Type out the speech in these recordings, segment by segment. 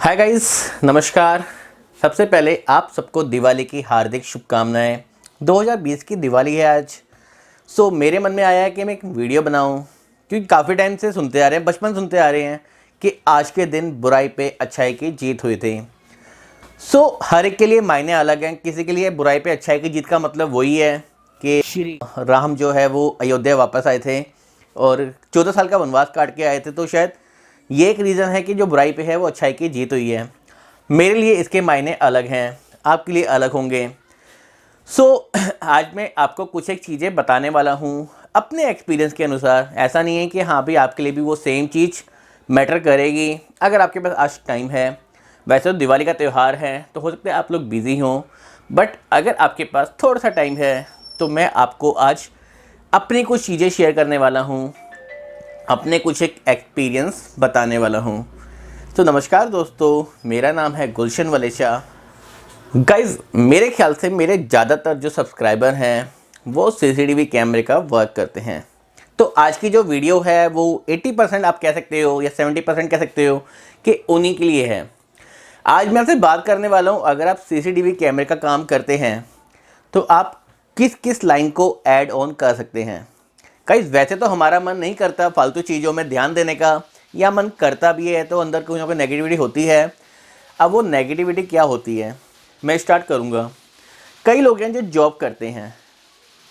Hi guys, नमस्कार। सबसे पहले आप सबको दिवाली की हार्दिक शुभकामनाएं। 2020 की दिवाली है आज। मेरे मन में आया है कि मैं एक वीडियो बनाऊं, क्योंकि काफ़ी टाइम से सुनते आ रहे हैं, बचपन सुनते आ रहे हैं कि आज के दिन बुराई पे अच्छाई की जीत हुई थी। हर एक के लिए मायने अलग हैं। किसी के लिए बुराई पे अच्छाई की जीत का मतलब वही है कि श्री राम जो है वो अयोध्या वापस आए थे और 14 साल का वनवास काट के आए थे। तो शायद ये एक रीज़न है कि जो बुराई पे है वो अच्छाई की जीत हुई है। मेरे लिए इसके मायने अलग हैं, आपके लिए अलग होंगे। आज मैं आपको कुछ एक चीज़ें बताने वाला हूँ अपने एक्सपीरियंस के अनुसार। ऐसा नहीं है कि हाँ भी आपके लिए भी वो सेम चीज़ मैटर करेगी अगर आपके पास आज टाइम है। वैसे तो दिवाली का त्यौहार है तो हो सकता है आप लोग बिज़ी हों, बट अगर आपके पास थोड़ा सा टाइम है तो मैं आपको आज अपनी कुछ चीज़ें शेयर करने वाला हूँ, अपने कुछ एक एक्सपीरियंस बताने वाला हूँ। तो नमस्कार दोस्तों, मेरा नाम है गुलशन वलेचा। गाइज़, मेरे ख्याल से मेरे ज़्यादातर जो सब्सक्राइबर हैं वो सीसीटीवी कैमरे का वर्क करते हैं। तो आज की जो वीडियो है वो 80% आप कह सकते हो या 70% कह सकते हो कि उन्हीं के लिए है। आज मैं आपसे बात करने वाला हूँ, अगर आप सीसीटीवी कैमरे का काम करते हैं तो आप किस किस लाइन को ऐड ऑन कर सकते हैं। गाइस, वैसे तो हमारा मन नहीं करता फालतू चीज़ों में ध्यान देने का, या मन करता भी है तो अंदर कुछ ना कुछ नेगेटिविटी होती है। अब वो नेगेटिविटी क्या होती है मैं स्टार्ट करूँगा। कई लोग हैं जो जॉब करते हैं,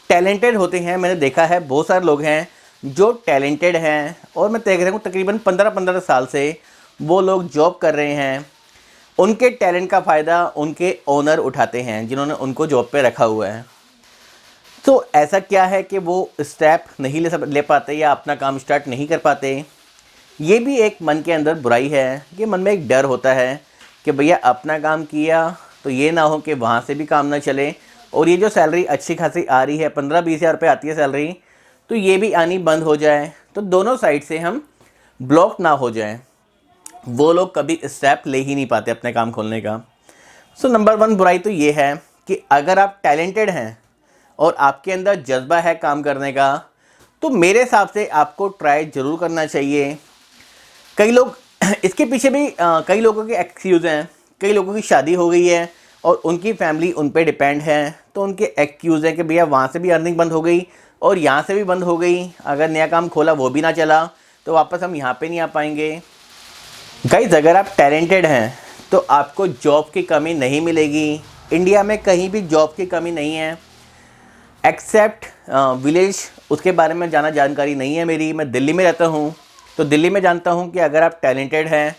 टैलेंटेड होते हैं। मैंने देखा है बहुत सारे लोग हैं जो टैलेंटेड हैं और मैं देख रहा हूँ तकरीबन 15-15 साल से वो लोग जॉब कर रहे हैं। उनके टैलेंट का फ़ायदा उनके ओनर उठाते हैं जिन्होंने उनको जॉब पे रखा हुआ है। तो ऐसा क्या है कि वो स्टेप नहीं ले पाते या अपना काम स्टार्ट नहीं कर पाते। ये भी एक मन के अंदर बुराई है कि मन में एक डर होता है कि भैया अपना काम किया तो ये ना हो कि वहाँ से भी काम ना चले, और ये जो सैलरी अच्छी खासी आ रही है 15-20 हज़ार रुपये आती है सैलरी, तो ये भी आनी बंद हो जाए, तो दोनों साइड से हम ब्लॉक ना हो जाए। वो लोग कभी स्टेप ले ही नहीं पाते अपने काम खोलने का। नंबर 1 बुराई तो ये है कि अगर आप टैलेंटेड हैं और आपके अंदर जज्बा है काम करने का, तो मेरे हिसाब से आपको ट्राई ज़रूर करना चाहिए। कई लोग इसके पीछे भी कई लोगों के एक्सक्यूज़ हैं। कई लोगों की शादी हो गई है और उनकी फैमिली उन पे डिपेंड है, तो उनके एक्सक्यूज़ हैं कि भैया वहाँ से भी अर्निंग बंद हो गई और यहाँ से भी बंद हो गई, अगर नया काम खोला वो भी ना चला तो वापस हम यहाँ पे नहीं आ पाएंगे। गाइस, अगर आप टैलेंटेड हैं तो आपको जॉब की कमी नहीं मिलेगी। इंडिया में कहीं भी जॉब की कमी नहीं है एक्सेप्ट विलेज। उसके बारे में ज़्यादा जानकारी नहीं है मेरी, मैं दिल्ली में रहता हूँ। तो दिल्ली में जानता हूँ कि अगर आप टैलेंटेड हैं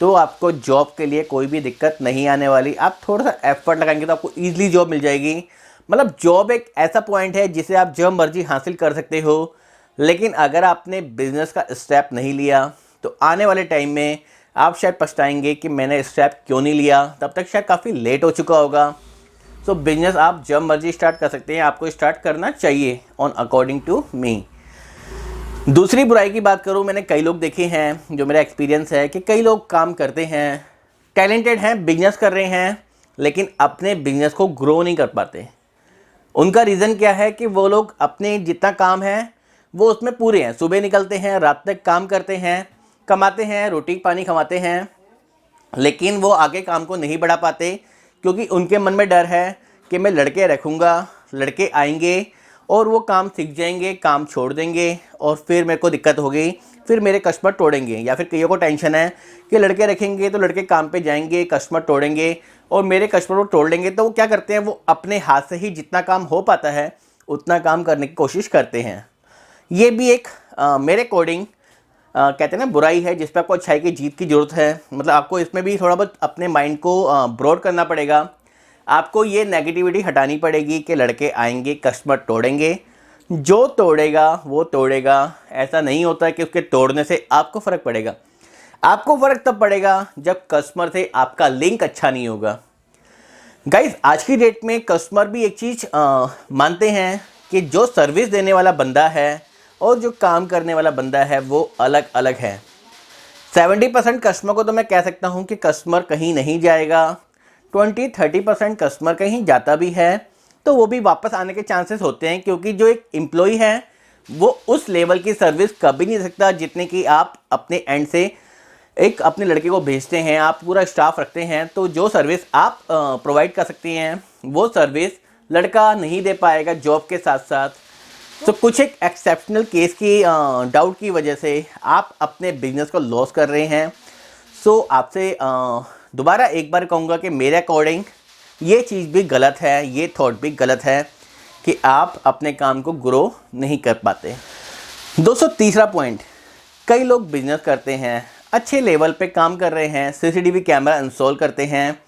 तो आपको जॉब के लिए कोई भी दिक्कत नहीं आने वाली। आप थोड़ा सा एफर्ट लगाएंगे तो आपको ईजिली जॉब मिल जाएगी। मतलब जॉब एक ऐसा पॉइंट है जिसे आप जब मर्जी हासिल कर सकते हो, लेकिन अगर आपने बिज़नेस का स्टेप नहीं लिया तो आने वाले टाइम में आप शायद पछताएंगे कि मैंने स्टेप क्यों नहीं लिया। तब तक शायद काफ़ी लेट हो चुका होगा। बिजनेस आप जब मर्जी स्टार्ट कर सकते हैं, आपको स्टार्ट करना चाहिए ऑन अकॉर्डिंग टू मी। दूसरी बुराई की बात करूं, मैंने कई लोग देखे हैं, जो मेरा एक्सपीरियंस है कि कई लोग काम करते हैं, टैलेंटेड हैं, बिजनेस कर रहे हैं, लेकिन अपने बिजनेस को ग्रो नहीं कर पाते। उनका रीज़न क्या है कि वो लोग अपने जितना काम है वो उसमें पूरे हैं। सुबह निकलते हैं, रात तक काम करते हैं, कमाते हैं, रोटी पानी कमाते हैं, लेकिन वो आगे काम को नहीं बढ़ा पाते क्योंकि उनके मन में डर है कि मैं लड़के रखूँगा, लड़के आएंगे और वो काम सीख जाएंगे, काम छोड़ देंगे और फिर मेरे को दिक्कत होगी, फिर मेरे कस्टमर तोड़ेंगे। या फिर कईयों को टेंशन है कि लड़के रखेंगे तो लड़के काम पे जाएंगे, कस्टमर तोड़ेंगे और मेरे कस्टमर को तोड़ लेंगे। तो वो क्या करते हैं, वो अपने हाथ से ही जितना काम हो पाता है उतना काम करने की कोशिश करते हैं। ये भी एक मेरे अकॉर्डिंग कहते हैं ना बुराई है जिस पर आपको अच्छाई की जीत की ज़रूरत है। मतलब आपको इसमें भी थोड़ा बहुत अपने माइंड को ब्रॉड करना पड़ेगा। आपको ये नेगेटिविटी हटानी पड़ेगी कि लड़के आएंगे, कस्टमर तोड़ेंगे, जो तोड़ेगा वो तोड़ेगा। ऐसा नहीं होता है कि उसके तोड़ने से आपको फ़र्क पड़ेगा। आपको फ़र्क तब पड़ेगा जब कस्टमर से आपका लिंक अच्छा नहीं होगा। गाइस, आज की डेट में कस्टमर भी एक चीज़ मानते हैं कि जो सर्विस देने वाला बंदा है और जो काम करने वाला बंदा है वो अलग अलग है। 70% कस्टमर को तो मैं कह सकता हूँ कि कस्टमर कहीं नहीं जाएगा, 20-30% कस्टमर कहीं जाता भी है तो वो भी वापस आने के चांसेस होते हैं, क्योंकि जो एक एम्प्लॉय है वो उस लेवल की सर्विस कभी नहीं दे सकता जितने की आप अपने एंड से एक अपने लड़के को भेजते हैं, आप पूरा स्टाफ रखते हैं, तो जो सर्विस आप प्रोवाइड कर सकती हैं वो सर्विस लड़का नहीं दे पाएगा जॉब के साथ साथ। तो कुछ एक एक्सेप्शनल केस की डाउट की वजह से आप अपने बिजनेस को लॉस कर रहे हैं। सो आपसे दोबारा एक बार कहूँगा कि मेरे अकॉर्डिंग ये चीज़ भी गलत है, ये थॉट भी गलत है कि आप अपने काम को ग्रो नहीं कर पाते। दोस्तों तीसरा पॉइंट, कई लोग बिजनेस करते हैं, अच्छे लेवल पे काम कर रहे हैं, सीसीटीवी कैमरा इंस्टॉल करते हैं,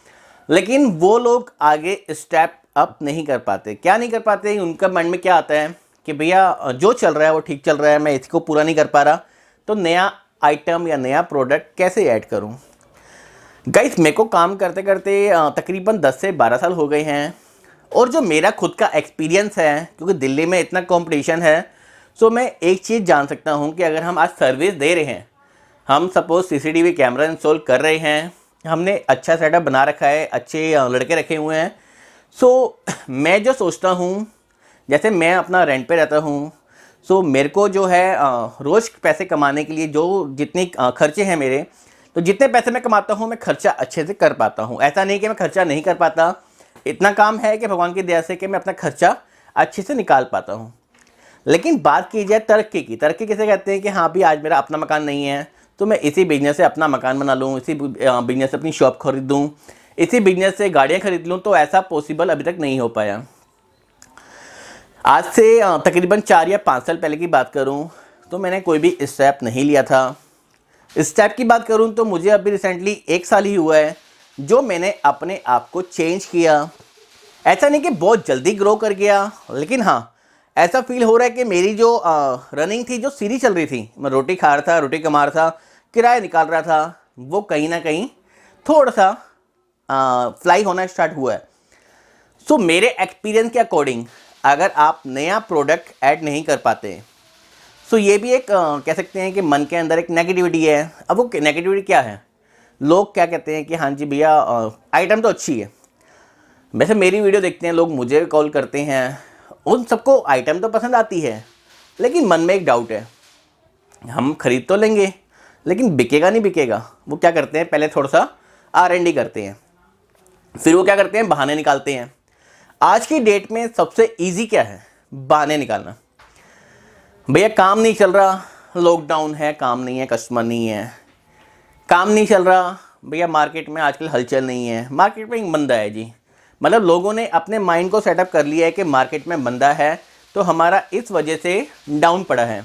लेकिन वो लोग आगे स्टेप अप नहीं कर पाते। क्या नहीं कर पाते? उनका माइंड में क्या आता है कि भैया जो चल रहा है वो ठीक चल रहा है, मैं इसको पूरा नहीं कर पा रहा, तो नया आइटम या नया प्रोडक्ट कैसे ऐड करूं। गाइस मेरे को काम करते करते तकरीबन 10 से 12 साल हो गए हैं, और जो मेरा खुद का एक्सपीरियंस है, क्योंकि दिल्ली में इतना कंपटीशन है, सो मैं एक चीज़ जान सकता हूं कि अगर हम आज सर्विस दे रहे हैं, हम सपोज सीसीटीवी कैमरा इंस्टॉल कर रहे हैं, हमने अच्छा सेटअप बना रखा है, अच्छे लड़के रखे हुए हैं, सो मैं जो सोचता हूँ, जैसे मैं अपना रेंट पे रहता हूँ, सो मेरे को जो है रोज़ पैसे कमाने के लिए जो जितनी खर्चे हैं मेरे, तो जितने पैसे मैं कमाता हूँ मैं खर्चा अच्छे से कर पाता हूँ। ऐसा नहीं कि मैं खर्चा नहीं कर पाता, इतना काम है कि भगवान की दया से कि मैं अपना खर्चा अच्छे से निकाल पाता हूँ। लेकिन बात की जाए तरक्की की, तरक्की किसे कहते हैं कि हाँ भी आज मेरा अपना मकान नहीं है तो मैं इसी बिजनेस से अपना मकान बना लूँ, इसी बिजनेस से अपनी शॉप खरीद लूँ, इसी बिजनेस से गाड़ियाँ खरीद लूँ, तो ऐसा पॉसिबल अभी तक नहीं हो पाया। आज से तकरीबन 4 या 5 साल पहले की बात करूं तो मैंने कोई भी स्टेप नहीं लिया था। स्टेप की बात करूं तो मुझे अभी रिसेंटली 1 साल ही हुआ है जो मैंने अपने आप को चेंज किया। ऐसा नहीं कि बहुत जल्दी ग्रो कर गया, लेकिन हाँ ऐसा फील हो रहा है कि मेरी जो रनिंग थी, जो सीढ़ी चल रही थी, मैं रोटी खा रहा था, रोटी कमा रहा था, किराया निकाल रहा था, वो कहीं ना कहीं थोड़ा सा फ्लाई होना स्टार्ट हुआ है। सो मेरे एक्सपीरियंस के अकॉर्डिंग अगर आप नया प्रोडक्ट ऐड नहीं कर पाते, सो ये भी एक कह सकते हैं कि मन के अंदर एक नेगेटिविटी है। अब वो नेगेटिविटी क्या है? लोग क्या कहते हैं कि हाँ जी भैया आइटम तो अच्छी है। वैसे मेरी वीडियो देखते हैं लोग, मुझे कॉल करते हैं, उन सबको आइटम तो पसंद आती है, लेकिन मन में एक डाउट है, हम खरीद तो लेंगे लेकिन बिकेगा नहीं बिकेगा। वो क्या करते हैं, पहले थोड़ा सा R&D करते हैं, फिर वो क्या करते हैं, बहाने निकालते हैं। आज की डेट में सबसे इजी क्या है? बहाने निकालना। भैया काम नहीं चल रहा, लॉकडाउन है, काम नहीं है, कस्टमर नहीं है, काम नहीं चल रहा भैया, मार्केट में आजकल हलचल नहीं है, मार्केट में मंदा है जी। मतलब लोगों ने अपने माइंड को सेटअप कर लिया है कि मार्केट में मंदा है तो हमारा इस वजह से डाउन पड़ा है।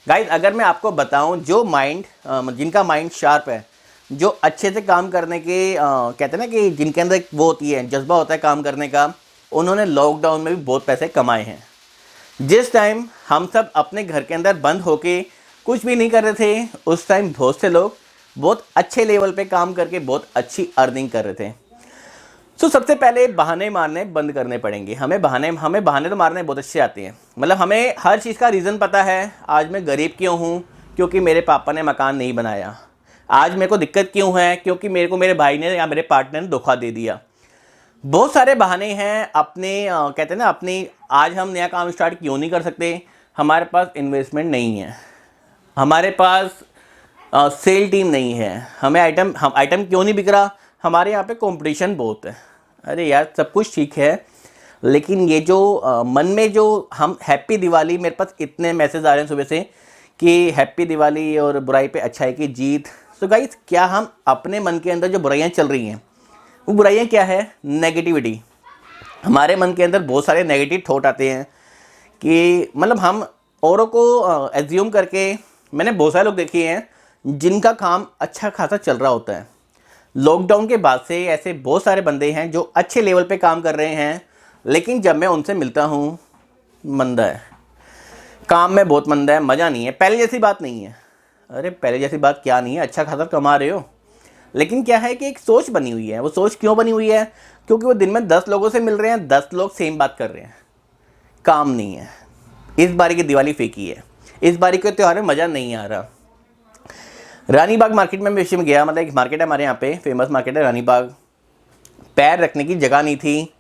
गाइस अगर मैं आपको बताऊं, जो माइंड जिनका माइंड शार्प है, जो अच्छे से काम करने के कहते हैं ना कि जिनके अंदर वो होती है, जज्बा होता है काम करने का, उन्होंने लॉकडाउन में भी बहुत पैसे कमाए हैं। जिस टाइम हम सब अपने घर के अंदर बंद होके कुछ भी नहीं कर रहे थे, उस टाइम बहुत से लोग बहुत अच्छे लेवल पे काम करके बहुत अच्छी अर्निंग कर रहे थे। तो सबसे पहले बहाने मारने बंद करने पड़ेंगे। हमें बहाने तो मारने बहुत अच्छे आते हैं। मतलब हमें हर चीज़ का रीज़न पता है। आज मैं गरीब क्यों हूँ? क्योंकि मेरे पापा ने मकान नहीं बनाया। आज मेरे को दिक्कत क्यों है? क्योंकि मेरे को मेरे भाई ने या मेरे पार्टनर ने धोखा दे दिया। बहुत सारे बहाने हैं अपने कहते हैं ना अपनी। आज हम नया काम स्टार्ट क्यों नहीं कर सकते? हमारे पास इन्वेस्टमेंट नहीं है, हमारे पास सेल टीम नहीं है, हम आइटम क्यों नहीं बिक रहा? हमारे यहाँ पे कंपटीशन बहुत है। अरे यार सब कुछ ठीक है, लेकिन ये जो मन में जो हम हैप्पी दिवाली, मेरे पास इतने मैसेज आ रहे हैं सुबह से कि हैप्पी दिवाली और बुराई पे अच्छाई की जीत। तो गाइस क्या हम अपने मन के अंदर जो बुराइयाँ चल रही हैं, वो बुराइयाँ क्या है? नेगेटिविटी। हमारे मन के अंदर बहुत सारे नेगेटिव थॉट आते हैं कि मतलब हम औरों को एज्यूम करके, मैंने बहुत सारे लोग देखे हैं जिनका काम अच्छा खासा चल रहा होता है। लॉकडाउन के बाद से ऐसे बहुत सारे बंदे हैं जो अच्छे लेवल पे काम कर रहे हैं, लेकिन जब मैं उनसे मिलता हूँ, मंदा है काम में, बहुत मंदा है, मज़ा नहीं है, पहले जैसी बात नहीं है। अरे पहले जैसी बात क्या नहीं है, अच्छा खासा कमा रहे हो, लेकिन क्या है कि एक सोच बनी हुई है। वो सोच क्यों बनी हुई है? क्योंकि वो दिन में 10 लोगों से मिल रहे हैं, 10 लोग सेम बात कर रहे हैं, काम नहीं है। इस बारी की दिवाली फीकी है, इस बारी के त्यौहार में मज़ा नहीं आ रहा। रानी बाग मार्केट में विषय में गया, मतलब एक मार्केट है हमारे यहाँ पे, फेमस मार्केट है रानी बाग। पैर रखने की जगह नहीं थी,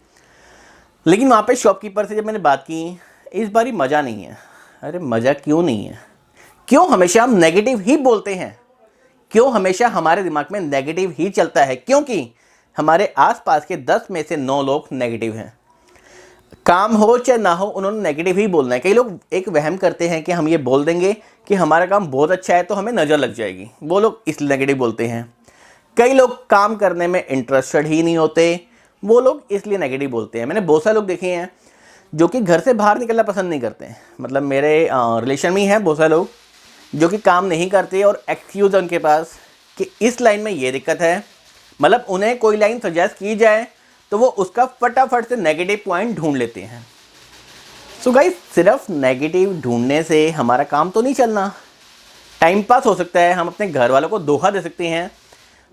लेकिन वहाँ पे शॉपकीपर से जब मैंने बात की, इस बारी मज़ा नहीं है। अरे मज़ा क्यों नहीं है? क्यों हमेशा हम नेगेटिव ही बोलते हैं? क्यों हमेशा हमारे दिमाग में नेगेटिव ही चलता है? क्योंकि हमारे आसपास के 10 में से 9 लोग नेगेटिव हैं। काम हो चाहे ना हो, उन्होंने नेगेटिव ही बोलना है। कई लोग एक वहम करते हैं कि हम ये बोल देंगे कि हमारा काम बहुत अच्छा है तो हमें नज़र लग जाएगी, वो लोग इसलिए नेगेटिव बोलते हैं। कई लोग काम करने में इंटरेस्टेड ही नहीं होते, वो लोग इसलिए नेगेटिव बोलते हैं। मैंने बहुत सारे लोग देखे हैं जो कि घर से बाहर निकलना पसंद नहीं करते हैं। मतलब मेरे रिलेशन में ही हैं बहुत सारे लोग जो कि काम नहीं करते और एक्सक्यूज़ है उनके पास कि इस लाइन में ये दिक्कत है। मतलब उन्हें कोई लाइन सजेस्ट की जाए तो वो उसका फटाफट से नेगेटिव पॉइंट ढूंढ लेते हैं। सो गाइस, सिर्फ नेगेटिव ढूंढने से हमारा काम तो नहीं चलना। टाइम पास हो सकता है, हम अपने घर वालों को धोखा दे सकते हैं,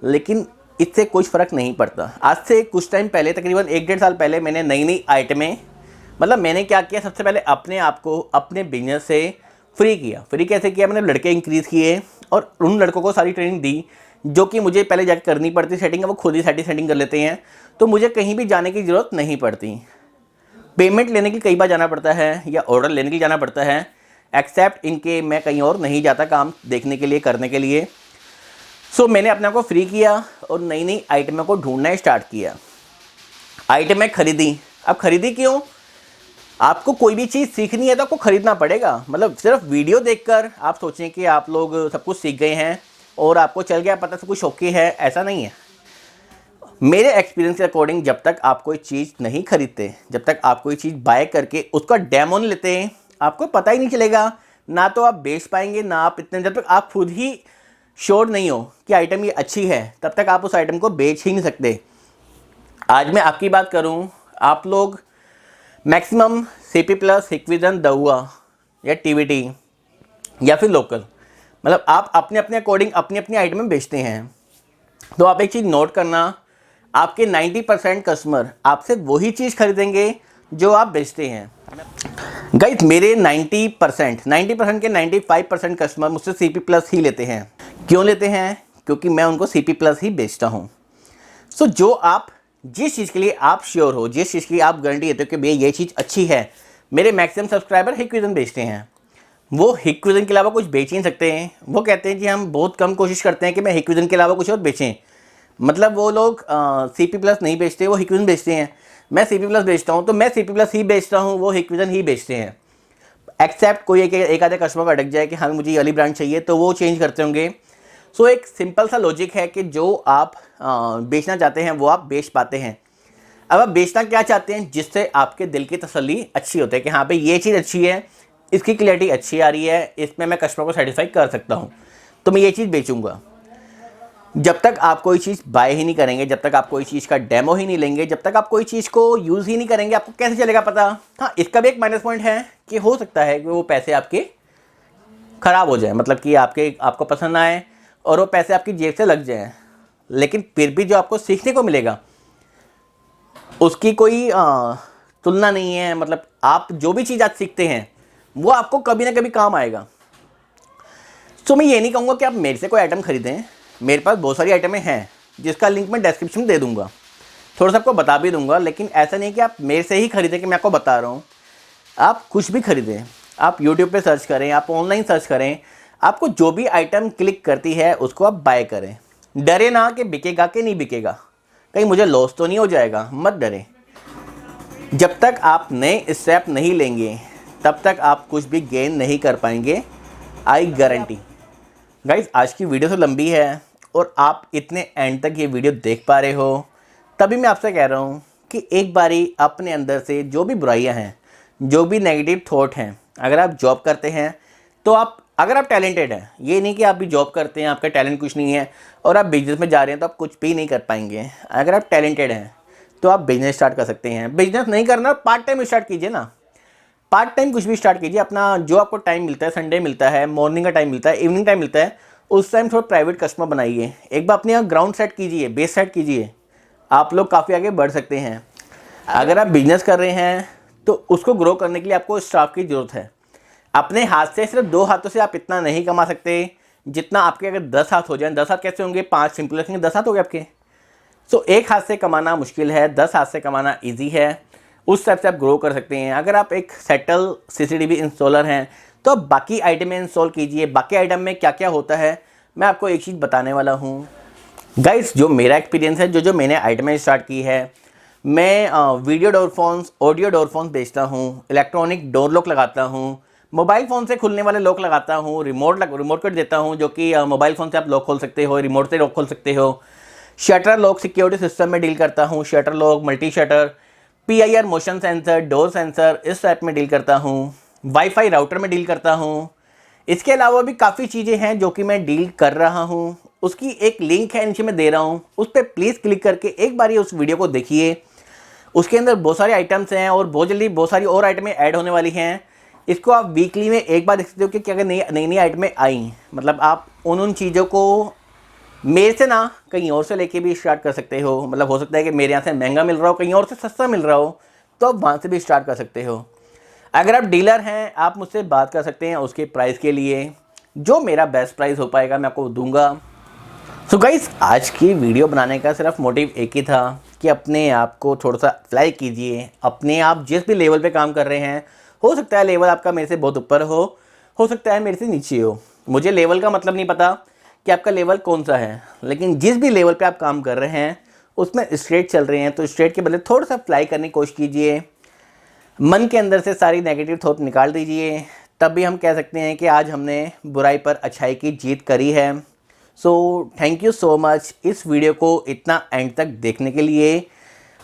लेकिन इससे कुछ फ़र्क नहीं पड़ता। आज से कुछ टाइम पहले, तकरीबन 1-1.5 साल पहले, मैंने नई नई आइटमें, मतलब मैंने क्या किया, सबसे पहले अपने आप को अपने बिजनेस से फ्री किया। फ्री कैसे किया? मैंने लड़के इंक्रीज़ किए और उन लड़कों को सारी ट्रेनिंग दी जो कि मुझे पहले जाकर करनी पड़ती सेटिंग, है वो खुद ही सेटिंग कर लेते हैं, तो मुझे कहीं भी जाने की ज़रूरत नहीं पड़ती। पेमेंट लेने के लिए कई बार जाना पड़ता है या ऑर्डर लेने के लिए जाना पड़ता है, एक्सेप्ट इनके मैं कहीं और नहीं जाता काम देखने के लिए, करने के लिए। सो मैंने अपने आप को फ्री किया और नई नई आइटमों को ढूंढना स्टार्ट किया। आइटमें खरीदी। अब खरीदी क्यों? आपको कोई भी चीज़ सीखनी है तो आपको खरीदना पड़ेगा। मतलब सिर्फ वीडियो देखकर आप सोचें कि आप लोग सब कुछ सीख गए हैं और आपको चल गया पता सब कुछ ओके है, ऐसा नहीं है। मेरे एक्सपीरियंस के अकॉर्डिंग जब तक आप कोई चीज़ नहीं खरीदते, जब तक आप कोई चीज़ बाय करके उसका डेमो नहीं लेते हैं, आपको पता ही नहीं चलेगा। ना तो आप बेच पाएंगे, ना आप इतने, जब तक आप खुद ही श्योर नहीं हो कि आइटम ये अच्छी है, तब तक आप उस आइटम को बेच ही नहीं सकते। आज मैं आपकी बात करूं, आप लोग मैक्सिमम सीपी प्लस, हिक्विजन, दहुआ या टीवीटी या फिर लोकल, मतलब आप अपने अपने अकॉर्डिंग अपनी अपनी आइटमें बेचते हैं। तो आप एक चीज़ नोट करना, आपके 90% कस्टमर आपसे वही चीज़ खरीदेंगे जो आप बेचते हैं। गाइस, मेरे 90% के 95% कस्टमर मुझसे सीपी प्लस ही लेते हैं। क्यों लेते हैं? क्योंकि मैं उनको सीपी प्लस ही बेचता हूँ। सो जो आप जिस चीज़ के लिए आप श्योर हो, जिस चीज़ की आप गारंटी देते हो कि भैया ये चीज़ अच्छी है, मेरे मैक्सिमम सब्सक्राइबर हिक्विजन बेचते हैं। वो हिक्विजन के अलावा कुछ बेच ही नहीं सकते हैं। वो कहते हैं कि हम बहुत कम कोशिश करते हैं कि मैं हिक्विजन के अलावा कुछ और बेचें। मतलब वो लोग सीपी प्लस नहीं बेचते, वो हिक्विजन बेचते हैं। मैं सीपी प्लस बेचता हूँ तो मैं सीपी प्लस ही बेचता हूँ, वो हिक्विजन ही बेचते हैं। एक्सेप्ट कोई एक आधे कस्टमर को अटक जाए कि हाँ मुझे ये वाली ब्रांड चाहिए, तो वो चेंज करते होंगे। सो एक सिंपल सा लॉजिक है कि जो आप बेचना चाहते हैं वो आप बेच पाते हैं। अब आप बेचना क्या चाहते हैं? जिससे आपके दिल की तसल्ली अच्छी होती है कि हाँ भाई ये चीज़ अच्छी है, इसकी क्लैरिटी अच्छी आ रही है, इसमें मैं कस्टमर को सेटिस्फाई कर सकता हूँ, तो मैं ये चीज़ बेचूंगा। जब तक आप कोई चीज़ बाय ही नहीं करेंगे, जब तक आप कोई चीज़ का डेमो ही नहीं लेंगे, जब तक आप कोई चीज़ को यूज़ ही नहीं करेंगे, आपको कैसे चलेगा पता? हाँ, इसका भी एक माइनस पॉइंट है कि हो सकता है कि वो पैसे आपके ख़राब हो जाए, मतलब कि आपको पसंद आए और वो पैसे आपकी जेब से लग जाएं, लेकिन फिर भी जो आपको सीखने को मिलेगा उसकी कोई तुलना नहीं है। मतलब आप जो भी चीज़ आज सीखते हैं वो आपको कभी ना कभी काम आएगा। तो मैं ये नहीं कहूँगा कि आप मेरे से कोई आइटम खरीदें। मेरे पास बहुत सारी आइटमें हैं जिसका लिंक मैं डिस्क्रिप्शन में दे दूँगा, थोड़ा सा आपको बता भी दूँगा। लेकिन ऐसा नहीं कि आप मेरे से ही खरीदें कि मैं आपको बता रहा हूँ। आप कुछ भी खरीदें, आप यूट्यूब पे सर्च करें, आप ऑनलाइन सर्च करें, आपको जो भी आइटम क्लिक करती है उसको आप बाय करें। डरे ना कि बिकेगा कि नहीं बिकेगा, कहीं मुझे लॉस तो नहीं हो जाएगा, मत डरें। जब तक आप नए स्टेप नहीं लेंगे तब तक आप कुछ भी गेन नहीं कर पाएंगे, आई गारंटी। गाइस, आज की वीडियो तो लंबी है और आप इतने एंड तक ये वीडियो देख पा रहे हो, तभी मैं आपसे कह रहा हूँ कि एक बारी अपने अंदर से जो भी बुराइयाँ हैं, जो भी नेगेटिव थॉट हैं, अगर आप जॉब करते हैं तो अगर आप टैलेंटेड हैं, ये नहीं कि आप भी जॉब करते हैं आपका टैलेंट कुछ नहीं है और आप बिजनेस में जा रहे हैं तो आप कुछ भी नहीं कर पाएंगे। अगर आप टैलेंटेड हैं तो आप बिजनेस स्टार्ट कर सकते हैं। बिजनेस नहीं करना, पार्ट टाइम स्टार्ट कीजिए ना, पार्ट टाइम कुछ भी स्टार्ट कीजिए। अपना जो आपको टाइम मिलता है, संडे मिलता है, मॉर्निंग का टाइम मिलता है, इवनिंग टाइम मिलता है, उस टाइम थोड़ा प्राइवेट कस्टमर बनाइए। एक बार अपने यहाँ ग्राउंड सेट कीजिए, बेस सेट कीजिए, आप लोग काफ़ी आगे बढ़ सकते हैं। अगर आप बिजनेस कर रहे हैं तो उसको ग्रो करने के लिए आपको स्टाफ की ज़रूरत है। अपने हाथ से, सिर्फ 2 हाथों से आप इतना नहीं कमा सकते जितना आपके अगर 10 हाथ हो जाएं। 10 हाथ कैसे होंगे? 5 सिंपल रखेंगे, 10 हाथ हो गए आपके। सो एक हाथ से कमाना मुश्किल है, 10 हाथ से कमाना ईजी है। उस टाइप से आप ग्रो कर सकते हैं। अगर आप एक सेटल सीसीटीवी इंस्टॉलर हैं तो आप बाकी आइटम में इंस्टॉल कीजिए। बाकी आइटम में क्या क्या होता है मैं आपको एक चीज़ बताने वाला हूँ गाइस। जो मेरा एक्सपीरियंस है, जो मैंने आइटमें स्टार्ट की है, मैं video door phones, audio door phones बेचता हूँ, इलेक्ट्रॉनिक डोर लॉक लगाता हूँ, मोबाइल फ़ोन से खुलने वाले लॉक लगाता हूँ, रिमोट किट देता हूँ जो कि मोबाइल फ़ोन से आप लॉक खोल सकते हो, रिमोट से लॉक खोल सकते हो। शटर लॉक सिक्योरिटी सिस्टम में डील करता हूँ, shutter lock, multi shutter, PIR motion sensor, door sensor, इस टाइप में डील करता हूँ। वाईफाई राउटर में डील करता हूँ। इसके अलावा भी काफ़ी चीज़ें हैं जो कि मैं डील कर रहा हूँ। उसकी एक लिंक है नीचे मैं दे रहा हूँ, उस पर प्लीज़ क्लिक करके एक बार उस वीडियो को देखिए। उसके अंदर बहुत सारे आइटम्स हैं और बहुत जल्दी बहुत सारी और आइटमें ऐड होने वाली हैं। इसको आप वीकली में एक बार देख सकते हो कि क्या नई नई आइटमें आई। मतलब आप उन चीज़ों को मेरे से ना कहीं और से लेके भी स्टार्ट कर सकते हो। मतलब हो सकता है कि मेरे यहाँ से महंगा मिल रहा हो, कहीं और से सस्ता मिल रहा हो, तो आप वहाँ से भी स्टार्ट कर सकते हो। अगर आप डीलर हैं, आप मुझसे बात कर सकते हैं उसके प्राइस के लिए। जो मेरा बेस्ट प्राइस हो पाएगा मैं आपको दूंगा। सो गाइस, आज की वीडियो बनाने का सिर्फ मोटिव एक ही था कि अपने आप को थोड़ा सा अप्लाई कीजिए। अपने आप जिस भी लेवल पे काम कर रहे हैं, हो सकता है लेवल आपका मेरे से बहुत ऊपर हो सकता है मेरे से नीचे हो। मुझे लेवल का मतलब नहीं पता कि आपका लेवल कौन सा है, लेकिन जिस भी लेवल पे आप काम कर रहे हैं उसमें स्ट्रेट चल रहे हैं तो स्ट्रेट के बदले थोड़ा सा अप्लाई करने की कोशिश कीजिए। मन के अंदर से सारी नेगेटिव थॉट निकाल दीजिए, तब भी हम कह सकते हैं कि आज हमने बुराई पर अच्छाई की जीत करी है। So thank you so much इस वीडियो को इतना एंड तक देखने के लिए।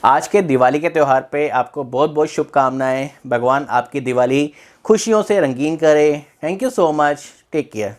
आज के दिवाली के त्यौहार पे आपको बहुत बहुत शुभकामनाएं। भगवान आपकी दिवाली खुशियों से रंगीन करे। Thank you so much. Take care.